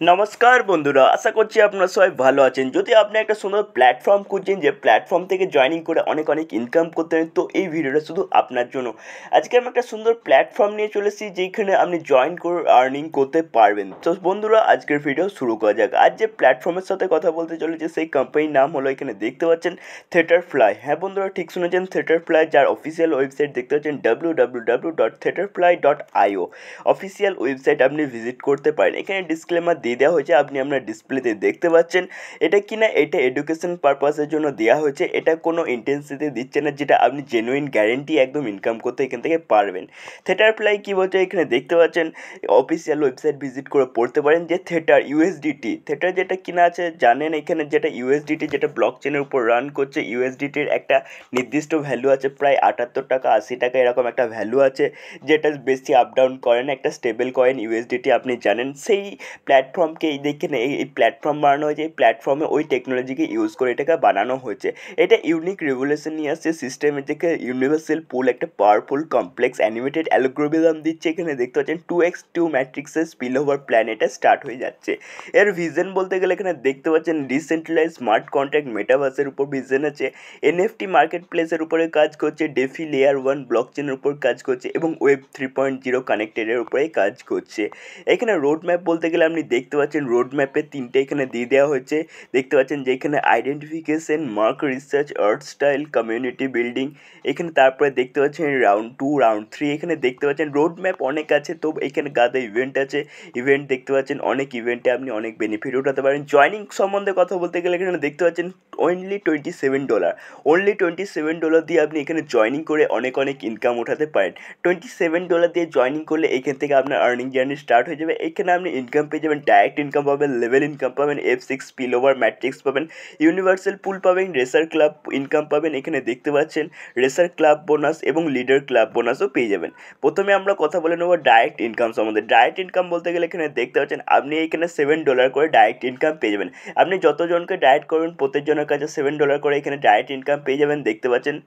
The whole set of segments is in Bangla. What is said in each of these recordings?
নমস্কার বন্ধুরা, আশা করছি আপনারা সবাই ভালো আছেন। যদি আপনি একটা সুন্দর প্ল্যাটফর্ম খুঁজছেন যে প্ল্যাটফর্ম থেকে জয়েনিং করে অনেক অনেক ইনকাম করতে পারেন, তো এই ভিডিওটা শুধু আপনার জন্য। আজকে আমি একটা সুন্দর প্ল্যাটফর্ম নিয়ে চলে এসেছি যেখানে আপনি জয়েন করে আর্নিং করতে পারবেন। তো বন্ধুরা, আজকের ভিডিও শুরু করা যাক। আজ যে প্ল্যাটফর্মের সাথে কথা বলতে চলেছে সেই কোম্পানির নাম হলো, এখানে দেখতে পাচ্ছেন থেটারফ্লাই। হ্যাঁ বন্ধুরা, ঠিক শুনেছেন, থেটারফ্লাই, যার অফিসিয়াল ওয়েবসাইট দেখতে পাচ্ছেন www.thetrfly.io। অফিসিয়াল ওয়েবসাইট আপনি ভিজিট করতে পারেন। এখানে ডিসক্লেমার দিয়ে দেওয়া হয়েছে, আপনি আপনার ডিসপ্লেতে দেখতে পাচ্ছেন। এটা কিনা এটা এডুকেশন পারপাসের জন্য দেওয়া হয়েছে, এটা কোনো ইন্টেন্সিটি দিচ্ছে না, যেটা আপনি জেনুইন গ্যারেন্টি একদম ইনকাম করতে এখান থেকে পারবেন। থেটারফ্লাই কী বলছে এখানে দেখতে পাচ্ছেন, অফিসিয়াল ওয়েবসাইট ভিজিট করে পড়তে পারেন যে থেটার ইউএসডিটি, থেটার যেটা কিনা আছে জানেন, এখানে যেটা ইউএসডিটি যেটা ব্লক চেনের উপর রান করছে, ইউএসডিটির একটা নির্দিষ্ট ভ্যালু আছে, প্রায় 78 টাকা 80 টাকা এরকম একটা ভ্যালু আছে, যেটা বেশি আপ ডাউন করে না, একটা স্টেবল কয়েন ইউএসডিটি আপনি জানেন। সেই প্ল্যাটফর্মকে দেখে এই প্ল্যাটফর্ম বানানো হয়েছে, এই প্ল্যাটফর্মে ওই টেকনোলজিকে ইউজ করে এটাকে বানানো হয়েছে। এটা ইউনিক রেগুলেশন নিয়ে আসছে সিস্টেমের থেকে, ইউনিভার্সাল পুল, একটা পাওয়ারফুল কমপ্লেক্স অ্যানিমেটেড অ্যালগোরিদম দিচ্ছে। এখানে দেখতে পাচ্ছেন 2x2 ম্যাট্রিক্সের স্পিল ওভার প্ল্যান এটা স্টার্ট হয়ে যাচ্ছে। এর ভিজন বলতে গেলে এখানে দেখতে পাচ্ছেন ডিসেন্ট্রালাইজ স্মার্ট কন্ট্রাক্ট মেটাভার্সের উপর ভিজন আছে, এনএফটি মার্কেট প্লেসের উপরে কাজ করছে, ডেফি লেয়ার 1 ব্লকচেনের উপর কাজ করছে এবং ওয়েব 3.0 কানেক্টেডের উপরে কাজ করছে। এখানে রোড ম্যাপ বলতে গেলে আপনি দেখতে পাচ্ছেন রোড ম্যাপে 3টে এখানে দিয়ে দেওয়া হয়েছে। দেখতে পাচ্ছেন যে এখানে identification, mark research, art style, community building. এখানে তারপরে দেখতে পাচ্ছেন রাউন্ড 2, রাউন্ড 3। এখানে দেখতে পাচ্ছেন রোড ম্যাপ অনেক আছে, তো এখানে গাদা ইভেন্ট আছে। ইভেন্ট দেখতে পাচ্ছেন, অনেক ইভেন্টে আপনি অনেক বেনিফিট উঠাতে পারেন। জয়নিং সম্বন্ধে কথা বলতে গেলে এখানে দেখতে পাচ্ছেন অনলি $27, অনলি $27 দিয়ে আপনি এখানে জয়নিং করে অনেক অনেক ইনকাম উঠাতে পারেন। $27 দিয়ে জয়নিং করলে এখান থেকে আপনার আর্নিং জার্নি স্টার্ট হয়ে যাবে। এখানে আপনি ইনকাম পেয়ে যাবেন, ডাইরেক্ট ইনকাম পাবেন, লেভেল ইনকাম পাবেন, F6 স্পিল ওভার ম্যাট্রিক্স পাবেন, ইউনিভার্সাল পুল পাবেন, রেসার ক্লাব ইনকাম পাবেন। এখানে দেখতে পাচ্ছেন রেসার ক্লাব বোনাস এবং লিডার ক্লাব বোনাসও পেয়ে যাবেন। প্রথমে আমরা কথা বলে নেব ডাইরেক্ট ইনকাম সম্বন্ধে। ডাইরেক্ট ইনকাম বলতে গেলে এখানে দেখতে পাচ্ছেন আপনি এখানে $7 করে ডাইরেক্ট ইনকাম পেয়ে যাবেন। আপনি যতজনকে ডাইরেক্ট করবেন প্রত্যেকজনের কাছে $7 করে এখানে ডাইরেক্ট ইনকাম পেয়ে যাবেন। দেখতে পাচ্ছেন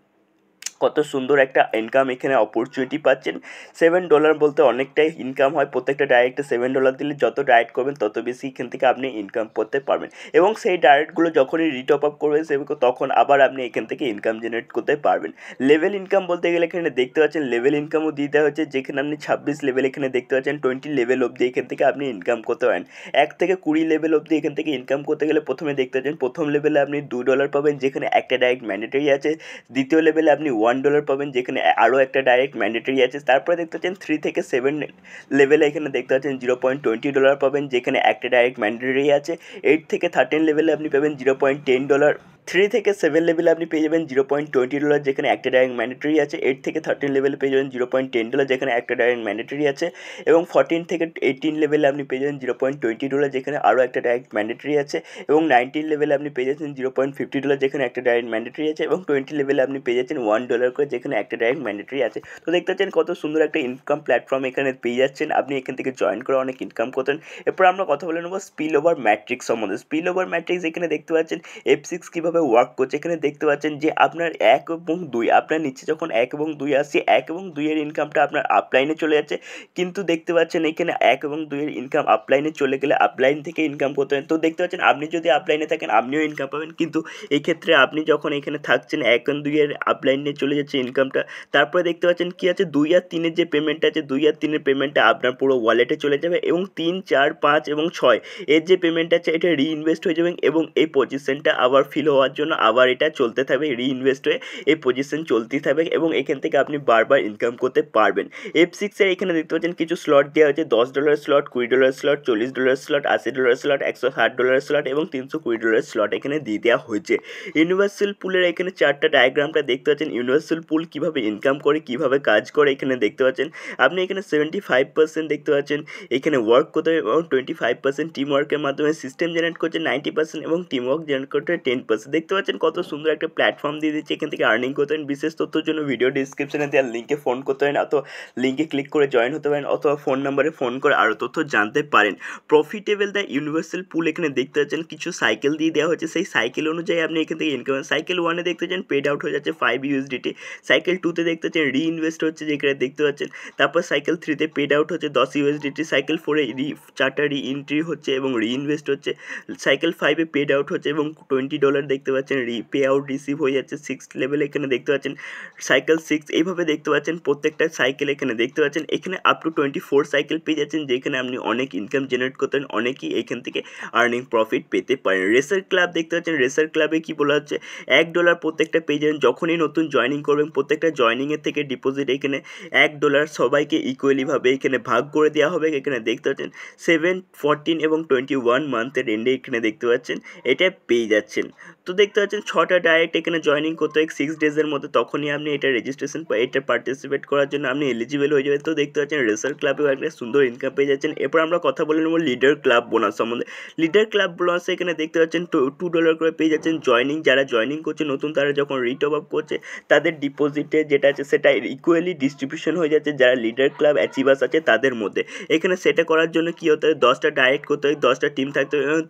কত সুন্দর একটা ইনকাম এখানে অপরচুনিটি পাচ্ছেন। $7 বলতে অনেকটাই ইনকাম হয়। প্রত্যেকটা ডাইরেক্টে $7 দিলে যত ডাইরেক্ট করবেন তত বেশি এখান থেকে আপনি ইনকাম করতে পারবেন, এবং সেই ডাইরেক্টগুলো যখনই রিটপ আপ করবেন তখন আবার আপনি এখান থেকে ইনকাম জেনারেট করতে পারবেন। লেভেল ইনকাম বলতে গেলে এখানে দেখতে পাচ্ছেন লেভেল ইনকামও দিয়ে দেওয়া হচ্ছে, যেখানে আপনি 26 লেভেল, এখানে দেখতে পাচ্ছেন 20 লেভেল অবধি এখান থেকে আপনি ইনকাম করতে পারেন। 1 থেকে 20 লেভেল অবধি এখান থেকে ইনকাম করতে গেলে প্রথমে দেখতে পাচ্ছেন প্রথম লেভেলে আপনি $2 পাবেন, যেখানে একটা ডাইরেক্ট ম্যান্ডেটরি আছে। দ্বিতীয় লেভেলে আপনি $1 পাবেন, যেখানে আরও একটা ডাইরেক্ট ম্যান্ডেটরি আছে। তারপরে দেখতে পাচ্ছেন 3 থেকে 7 লেভেলে এখানে দেখতে পাচ্ছেন $0.20 পাবেন, যেখানে একটা ডাইরেক্ট ম্যান্ডেটরি আছে। 8 থেকে 13 লেভেলে আপনি পাবেন $0.10। 3 থেকে 7 লেভেলে আপনি পেয়ে যাবেন $0.20, যেখানে একটা ডাইরেক্ট ম্যান্ডেটরি আছে। 8 থেকে 13 লেভেলে পেয়ে যাবেন $0.10, যেখানে একটা ডাইরেক্ট ম্যান্ডেটরি আছে। এবং 14 থেকে 18 লেভেলে আপনি পেয়ে যাবেন $0.20, যেখানে আরও একটা ডাইরেক্ট ম্যান্ডেটরি আছে। এবং 19 লেভেলে আপনি পেয়ে যাচ্ছেন $0.50, যেখানে একটা ডাইরেক্ট ম্যান্ডেটরি আছে। এবং 20 লেভেলে আপনি পেয়ে যাচ্ছেন $1 করে, যেখানে একটা ডাইরেক্ট ম্যান্ডেটরি আছে। তো দেখতে পাচ্ছেন কত সুন্দর একটা ইনকাম প্ল্যাটফর্ম এখানে পেয়ে যাচ্ছেন, আপনি এখান থেকে জয়েন করে অনেক ইনকাম করতেন। এরপর আমরা কথা বলে নেব স্পিল ওভার ম্যাট্রিক্স সম্বন্ধে। স্পিল ওভার ম্যাট্রিক্স এখানে দেখতে পাচ্ছেন F6 কীভাবে ওয়ার্ক করছে। এখানে দেখতে পাচ্ছেন যে আপনার 1 এবং 2, আপনার নিচে যখন 1 এবং 2 আসছে, 1 এবং 2 এর ইনকামটা আপনার আপলাইনে চলে যাচ্ছে। কিন্তু দেখতে পাচ্ছেন এখানে 1 এবং 2 এর ইনকাম আপলাইনে চলে গেলে আপলাইন থেকে ইনকাম করতে হয়। তো দেখতে পাচ্ছেন আপনি যদি আপলাইনে থাকেন আপনিও ইনকাম পাবেন, কিন্তু এই ক্ষেত্রে আপনি যখন এখানে থাকছেন 1 এবং 2 এর আপলাইনে চলে যাচ্ছে ইনকামটা। তারপরে দেখতে পাচ্ছেন কি আছে, 2 আর 3 এর যে পেমেন্ট আছে, 2 আর 3 এর পেমেন্টটা আপনার পুরো ওয়ালেটে চলে যাবে, এবং 3, 4, 5 এবং 6 এর যে পেমেন্ট আছে এটা রিইনভেস্ট হয়ে যাবে, এবং এই পজিশনটা আবার ফিল হওয়ার জন্য আবার এটা চলতে থাকবে, রিইনভেস্ট হয়ে এই পজিশন চলতেই থাকবে, এবং এখান থেকে আপনি বারবার ইনকাম করতে পারবেন। F6 এর এখানে দেখতে পাচ্ছেন কিছু স্লট দেওয়া হয়েছে, $10 slot, $20 slot, $40 slot, $80 slot, $160 slot এবং $320 স্লট এখানে দিয়ে দেওয়া হয়েছে। ইউনিভার্সাল পুলের এখানে 4টা ডায়াগ্রামটা দেখতে পাচ্ছেন, ইউনিভার্সাল পুল কীভাবে ইনকাম করে, কীভাবে কাজ করে এখানে দেখতে পাচ্ছেন। আপনি এখানে 75% দেখতে পাচ্ছেন এখানে ওয়ার্ক করতে হবে, এবং 25% টিম ওয়ার্কের মাধ্যমে সিস্টেম জেনারেট করছে 90%, এবং টিম ওয়ার্ক জেনারেট করতে 10%। দেখতে পাচ্ছেন কত সুন্দর একটা প্ল্যাটফর্ম দিয়ে দিচ্ছে, এখান থেকে আর্নিং করতে পারেন। বিশেষ তথ্যের জন্য ভিডিও ডিসক্রিপশনে দেওয়া লিঙ্কে ফোন করতে পারেন, অথবা লিঙ্কে ক্লিক করে জয়েন হতে পারেন, অথবা ফোন নাম্বারে ফোন করে আরও তথ্য জানতে পারেন। প্রফিটেবল দ্য ইউনিভার্সাল পুল এখানে দেখতে পাচ্ছেন কিছু সাইকেল দিয়ে দেওয়া হয়েছে, সেই সাইকেল অনুযায়ী আপনি এখান থেকে ইনকাম। সাইকেল 1-এ দেখতে পাচ্ছেন পেড আউট হয়ে যাচ্ছে 5 USDT, সাইকেল 2-তে দেখতে পাচ্ছেন রিইনভেস্ট হচ্ছে যেখানে দেখতে পাচ্ছেন, তারপর সাইকেল 3-তে পেড আউট হচ্ছে 10 USDT, সাইকেল 4-এ 4টা রি হচ্ছে এবং রিইনভেস্ট হচ্ছে, সাইকেল 5-এ পেড আউট হচ্ছে এবং $20 দেখতে পাচ্ছেন পে আউট রিসিভ হয়ে যাচ্ছে 6th লেভেলে এখানে দেখতে পাচ্ছেন, সাইকেল 6 এইভাবে দেখতে পাচ্ছেন প্রত্যেকটা সাইকেল এখানে দেখতে পাচ্ছেন। এখানে আপ টু 24 সাইকেল পেয়ে যাচ্ছেন, যেখানে আপনি অনেক ইনকাম জেনারেট করতেন, অনেকেই এখান থেকে আর্নিং প্রফিট পেতে পারেন। রেসার ক্লাব দেখতে পাচ্ছেন, রেসার ক্লাবে কি বলা হচ্ছে $1 প্রত্যেকটা পেয়ে যাবেন যখনই নতুন জয়েনিং করবেন, প্রত্যেকটা জয়েনিংয়ের থেকে ডিপোজিট এখানে $1 সবাইকে ইকুয়ালিভাবে এখানে ভাগ করে দেওয়া হবে। এখানে দেখতে পাচ্ছেন 7, 14 এবং 21 মান্থের এন্ডে এখানে দেখতে পাচ্ছেন এটা পেয়ে যাচ্ছেন। তো দেখতে পাচ্ছেন 6টা ডাইরেক্ট এখানে জয়েনিং করতে হয় 6 ডেজের মধ্যে, তখনই আপনি এটা রেজিস্ট্রেশন এটা পার্টিসিপেট করার জন্য আপনি এলিজিবল হয়ে যাবেন। তো দেখতে পাচ্ছেন রেসার ক্লাবেও একটা সুন্দর ইনকাম পেয়ে যাচ্ছেন। এরপর আমরা কথা বলে নেব লিডার ক্লাব বোনাস সম্বন্ধে। লিডার ক্লাব বোনাস এখানে দেখতে পাচ্ছেন $2 করে পেয়ে যাচ্ছেন জয়েনিং, যারা জয়েনিং করছে নতুন তারা যখন রিটপ আপ করছে তাদের ডিপোজিটে যেটা আছে সেটা ইকুয়ালি ডিস্ট্রিবিউশন হয়ে যাচ্ছে যারা লিডার ক্লাব অ্যাচিভার্স আছে তাদের মধ্যে। এখানে সেটা করার জন্য কী হতে হয়, 10টা ডাইরেক্ট করতে হয়, 10টা টিম থাকতে হবে এবং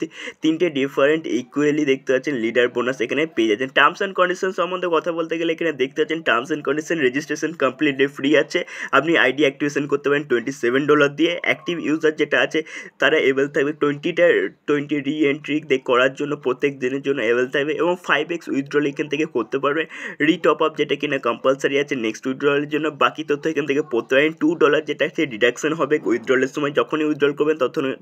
3টে ডিফারেন্ট ইকুয়ালি দেখতে পাচ্ছেন লিডার বোনাস এখানে পেয়ে যাচ্ছেন। টার্মস অ্যান্ড কন্ডিশন সম্বন্ধে কথা বলতে গেলে এখানে দেখতে পাচ্ছেন terms and condition registration completely free আছে, আপনি আইডি অ্যাক্টিভেশন করতে পারেন $27 দিয়ে। অ্যাক্টিভ ইউজার যেটা আছে তারা এবেল থাকবে 20 রি এন্ট্রি করার জন্য প্রত্যেক দিনের জন্য এবেল থাকবে এবং 5x উইথড্রল এখান থেকে করতে পারবে। রিটপ আপ যেটা কিনা কম্পালসারি আছে নেক্সট উইথড্রলের জন্য, বাকি তথ্য এখান থেকে পড়তে পারেন। $2 যেটা আছে ডিডাকশন হবে উইথড্রলের সময়, যখনই উইথড্রল করবেন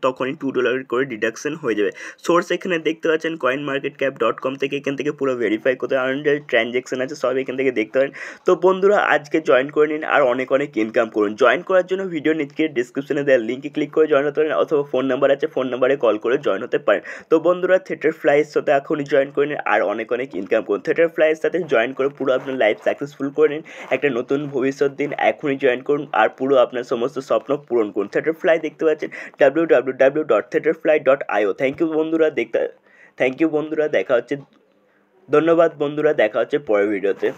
তখনই $2 করে ডিডাকশন হয়ে যাবে। সোর্স এখানে দেখতে পাচ্ছেন coinmarketcap.com থেকে, এখান থেকে পুরো ভেরিফাই করতে আন্ডার ট্রানজ্যাকশন আছে সব এখান থেকে দেখতে পারেন। তো বন্ধুরা আজকে জয়েন করে নিন আর অনেক ইনকাম করুন। জয়েন করার জন্য ভিডিও নিচে ডিসক্রিপশনে দেওয়া লিঙ্কে ক্লিক করে জয়েন হতে পারেন, অথবা ফোন নাম্বার আছে ফোন নাম্বারে কল করে জয়েন হতে পারেন। তো বন্ধুরা থিয়েটার ফ্লাইয়ের সাথে এখনই জয়েন করে নিন আর অনেক ইনকাম করুন। থিয়েটার ফ্লাইয়ের সাথে জয়েন করে পুরো আপনার লাইফ সাকসেসফুল করে নিন, একটা নতুন ভবিষ্যৎ দিন। এখনই জয়েন করুন আর পুরো আপনার সমস্ত স্বপ্ন পূরণ করুন। থিয়েটার ফ্লাই দেখতে পাচ্ছেন www.theaterfly.io। থ্যাংক ইউ বন্ধুরা, দেখা হচ্ছে। ধন্যবাদ বন্ধুরা, দেখা হচ্ছে পরের ভিডিওতে।